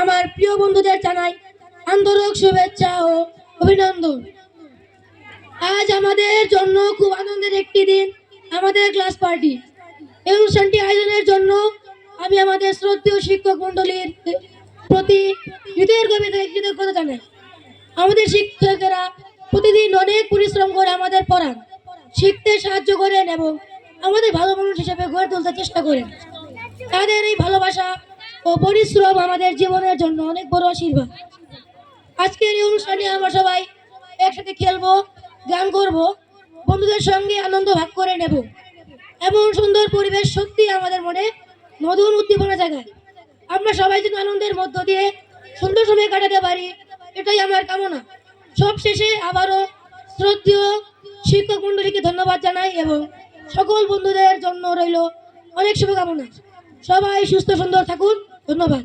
আমার প্রিয় বন্ধুদের জানাই আন্তরিক শুভেচ্ছা ও অভিনন্দন। আজ আমাদের জন্য খুব আনন্দের একটি দিন, আমাদের ক্লাস পার্টি। এই অনুষ্ঠানটি আয়োজনের জন্য আমি আমাদের শ্রদ্ধেয় শিক্ষক মন্ডলীর প্রতি হৃদয়ের গভীর থেকে কৃতজ্ঞতা জানাই। আমাদের শিক্ষকেরা প্রতিদিন অনেক পরিশ্রম করে আমাদের পড়ান, শিখতে সাহায্য করেন এবং আমাদের ভালো মানুষ হিসেবে গড়ে তুলতে চেষ্টা করেন। তাদের এই ভালোবাসা ও পরিশ্রম আমাদের জীবনের জন্য অনেক বড় আশীর্বাদ। আজকের এই অনুষ্ঠানে আমরা সবাই একসাথে খেলবো, গান করব, বন্ধুদের সঙ্গে আনন্দ ভাগ করে নেব। এমন সুন্দর পরিবেশ সত্যি আমাদের মনে নতুন উদ্দীপনা জাগায়। আমরা সবাই যেন আনন্দের মধ্য দিয়ে সুন্দর সময় কাটাতে পারি, এটাই আমার কামনা। সব শেষে আবারও শ্রদ্ধেয় শিক্ষক মন্ডলীকে ধন্যবাদ জানাই এবং সকল বন্ধুদের জন্য রইল অনেক শুভকামনা। সবাই সুস্থ সুন্দর থাকুন। ধন্যবাদ।